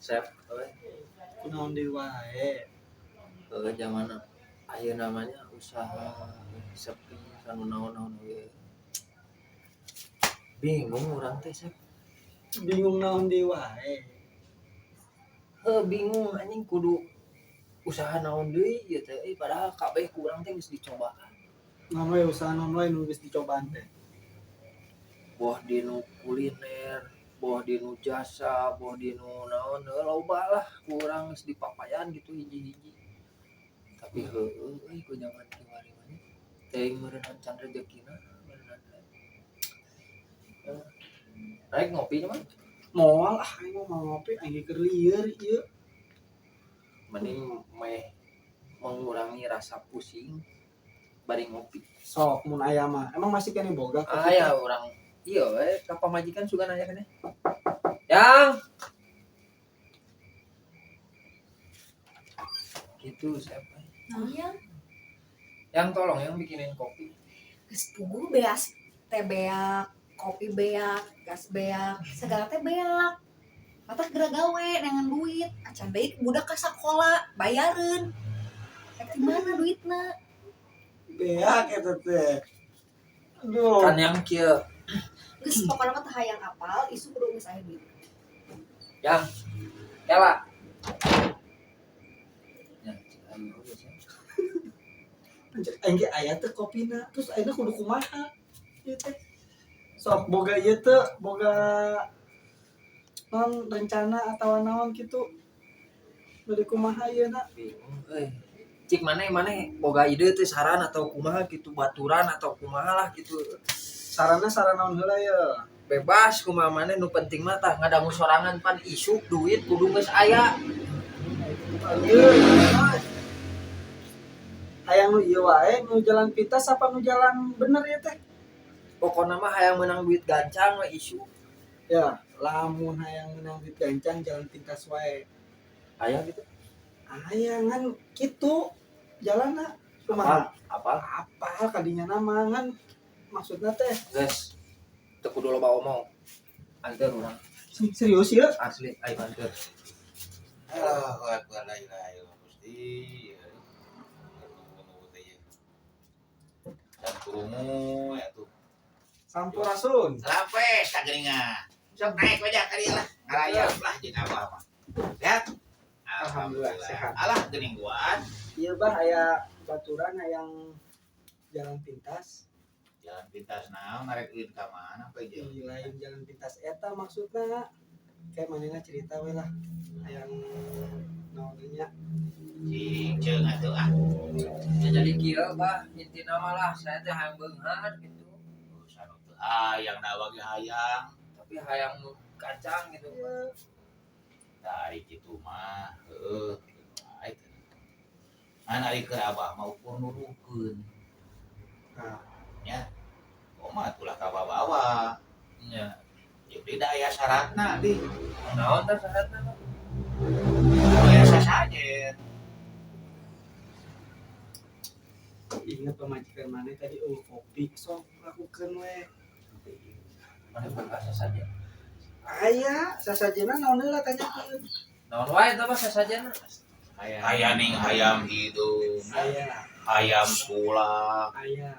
Sep kunaon deui wae. zaman aya namanya usaha sepi anu naon-naon we. Bingung urang teh Sep. Bingung naon deui wae. Bingung anjing kudu usaha naon deui ieu teh padahal kabeh kurang teh geus dicobaan. Naon we usaha naon wae nu geus dicobaan teh. Boh dinu kuliner, boh dinu jasa, boh dinu naon loba lah kurang geus dipapayan gitu hiji-hiji. Tapi heueuh ku zaman kieu mah teuing meureunan can rezekina meureunan. Naik ngopi mah Moal aing mau ngopi aing keur lieur ieu. mending mengurangi rasa pusing bari ngopi. Sok mun aya mah. Emang masih kene boga kopi? Aya urang ieu we ka pamajikan sugan aya keneh. Yang gitu siapa? Iya. Yang tolong yang bikinin kopi. Geus puguh beas teh beak, kopi beak, gas beak, segala teh beak. Matak geura gawe dengan duit. Acan deui budak ka sakola bayareun. Rek di mana duitna? Beak eta teh. Aduh. Kan yang kieu Geus pokona mah teu hayang apal, isu kudu geus aya duit. yang Ela. Ya, ayo geus. Aing ge aya teh kopina, terus ayeuna kudu kumaha? Ieu teh. Sok boga ieu teh, boga non rencana atawa naon kitu. Bari kumaha ayeuna? Bingung euy. Cik maneh boga ide teh saran atau kumaha gitu baturan atau kumaha lah gitu. Sarana naon heula ye? Bebas kumaha maneh nu penting mah tah ngadangu sorangan pan isuk duit kudu geus aya. Hayang nu ieu wae nu jalan pintas apa nu jalan bener ya teh? Pokona mah hayang menang duit gancang we isu. Ya, lamun hayang menang duit gancang jalan pintas wae. Aya gitu. Hayangan kitu jalanna kumaha? Apal kadinya nama kan maksudna teh. Guys, teu kudu loba omong. Anteur urang. Serius ya? Asli aing anteur. Allahu akbar la ilaha illallah Gusti. Dan kurumu ya tuh. Sampurasun. Sampai sageringan. Sok naik aja kali lah. Ngarayap lah jeung apa-apa. Sehat? Alhamdulillah sehat. Alah geuning guaan. Ieu bah aya baturan hayang jalan pintas. Jalan pintas naon narek duit ka mana apa ieu? Di lain jalan pintas eta maksudna kayak manehna cerita we lah. Hayang naon nya. Jeung atuh ah. Ya jadi kieu bah intina mah lah saya teh hayang beunghar gitu. Urusan teu hayang da bagi hayang. Tapi hayang nu kacang gitu. Dari kitu mah heueuh. Ari keur abah mah ukur nurukeun. Nah, Ya. Koma tulah ka bawa. Nya. Jadi da aya syaratna di. Naon teh syaratna? Biasa saja. inget pemajikan maneh tadi kopi sok lakukeun we. Mana berkasa saja. Aya sasajena naon heula tanyakeun. Naon wae teh mah sasajana. Aya ning hayam hidung, Aya, hayam sulak, aya.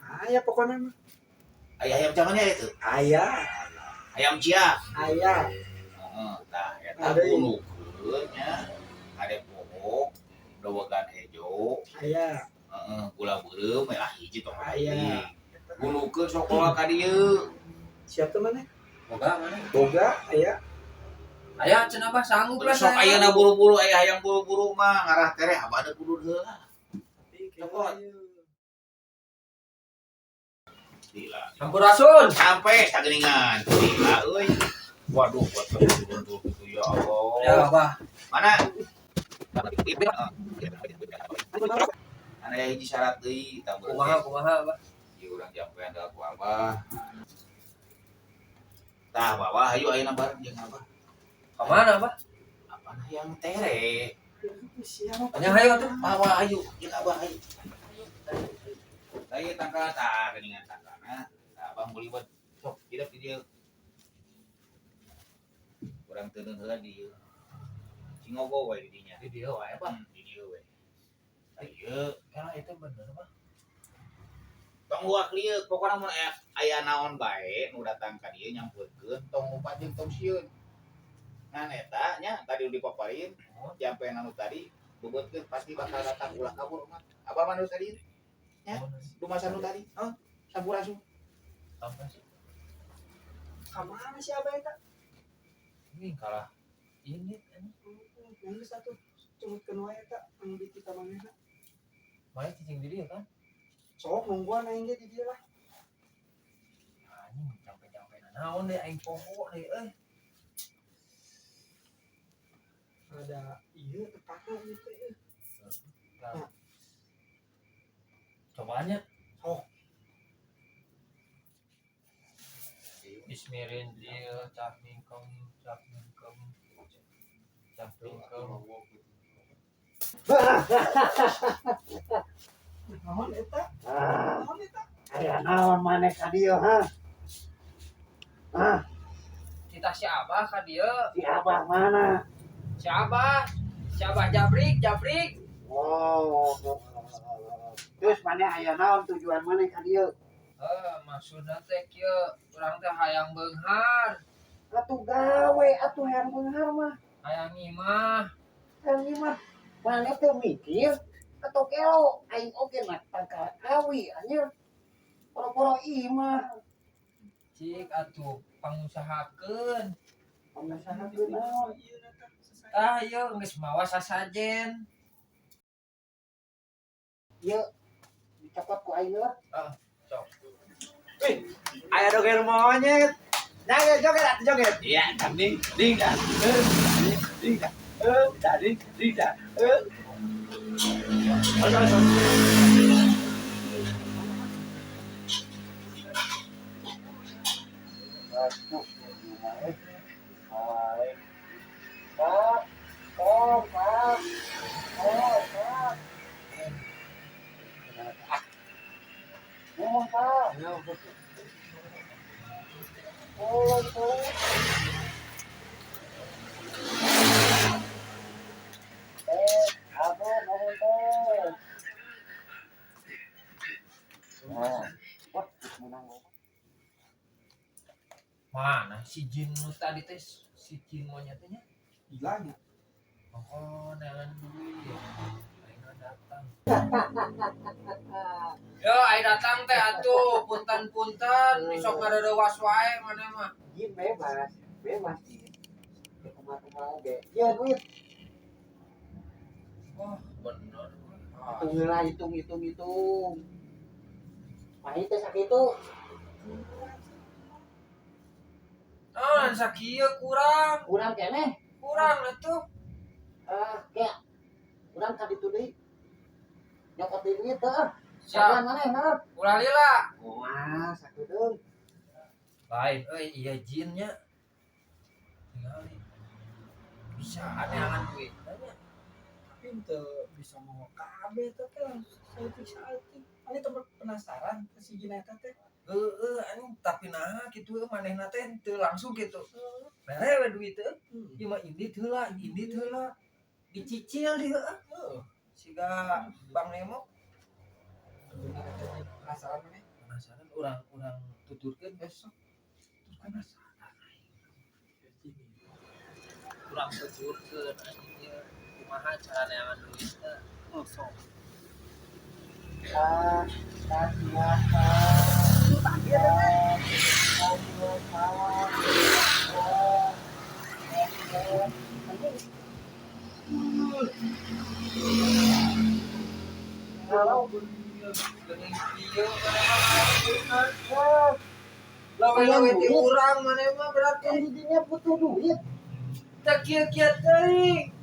Aya pokona mah. aya hayam camannya itu, Aya, hayam cia. aya. Heeh, tah eta Ada bulukeun nya. Ade pohok, dawegan hejo, Aya. heeh, gula beureum lah hiji tong Aya. aya. Bulukeun sok pola ka dieu. Siap teh maneh? Boga mana? Boga aya. Aya cenah bah sanggup lah Sok saya. ayeuna buru-buru aya hayam buru-buru mah ngarah tereh abada kudu heula. Tepot. Gila. Sampurasun. Sampai sageuningan. Gila euy. Waduh, buat betul gitu ya Allah. Ya bah. Mana? Ana ya hiji syarat deui tambah. Kumaha bah. Ieu urang jampean da ku Abah. Tah bawa hayu ayeuna bareng jeung Abah. Ka mana bah? Apana yang tere? Nya hayu atuh. Bawa hayu jeung Abah hayu. Saya tangka tah geuningan tangkana. Abang beli buat sok hidup di dieu. urang teu heula di Cingogo we di dinya. Di dieu wae Pak. Di dieu we. Ayo, Kalau itu bener Pak. tong uak lieu pokona mun aya naon bae nu datang ka dieu nyampeurkeun tong umpat jeung tong sieun. Ngan eta nya tadi dipaparin jampe anu tadi bebeutkeun pasti bakal datang ulah kabur mah. Abah mah nu tadi ya rumah sanu tadi. Sampurasun. Apa sih? Kamana sih abah eta? Ini kalah ini Yang satu cemutkeun wae eta anu di kita manehna. main cicing diri kan? Sok nungguan aing ge di dieu lah. Anjing sampai-sampai naon deh aing poho deh Ada ieu tetangga ieu teh. Cobaannya. Oh. Bismillahirrahmanirrahim. Cak mingkem. Naon eta? Ah, Naon eta? aya naon maneh ka dieu ha? Ah, Kita si Abah ka dieu. si Abah mana? Si Abah Jabrik. Oh. Terus maneh aya naon tujuan maneh ka dieu? Maksudna teh kieu urang teh hayang beunghar, Atuh gawe atuh yang beunghar mah. hayang imah. Kan ieu mah maneh teu mikir atau kelo aing oge mah tangka kawi anjir. Poro-poro imah. Cik atuh pangusahakeun. Pengusahakeun naon? Ieu eta. Ieu geus mawa sasajen. Ieu dicopot ku aing lah. Sok. Aya doger monyet. Joget atuh joget. Iya, ding dah. Ding dah. Ding dah. Masuk ke Hai. Pak. Oh, Pak. Oh, Pak. Ngomong, Pak. Oh, Pak. Apa ngomong, Pak? Nah, what? Menang, Mana si jin nu tadi teh si jin monyetnya? Gilanya. Oh, neangan duit. Aing datang. Yo, aing datang teh atuh, punten-punten, sok ngarerewas wae maneh mah. Jin bebas, Jin. Kemana-kemana oge. Ya duit. Wah, bener. Hitung lah, hitung. Pahit teh sakitu. Naon sakieu kurang Keneh. atuh. Kayak urang ka ditu deui. Nyokot di duit teh. Siap, Mana maneh, ulah lila. wah, sakedeung. Lain iya jinnya. Tinggali. Bisa neangan duit. Tapi teu bisa mau kabeh teh kan. Saeutik. Ani teu penasaran ke si Gina eta teh. Anjing tapi nah kitu manehna teh teu langsung kitu. Mere we duit teh. Ieu mah indit heula. Dicicil dia. Siga Bang Nemo. Penasaran maneh. Penasaran urang tuturkeun besok. Penasaran. Urang tuturkeun anjing ieu kumaha cara neangan duit teh. Sok. Kalau Geuning kieu lawe-lawe ti urang maneh mah berarti didinya butuh duit. teu kieu-kieu teuing.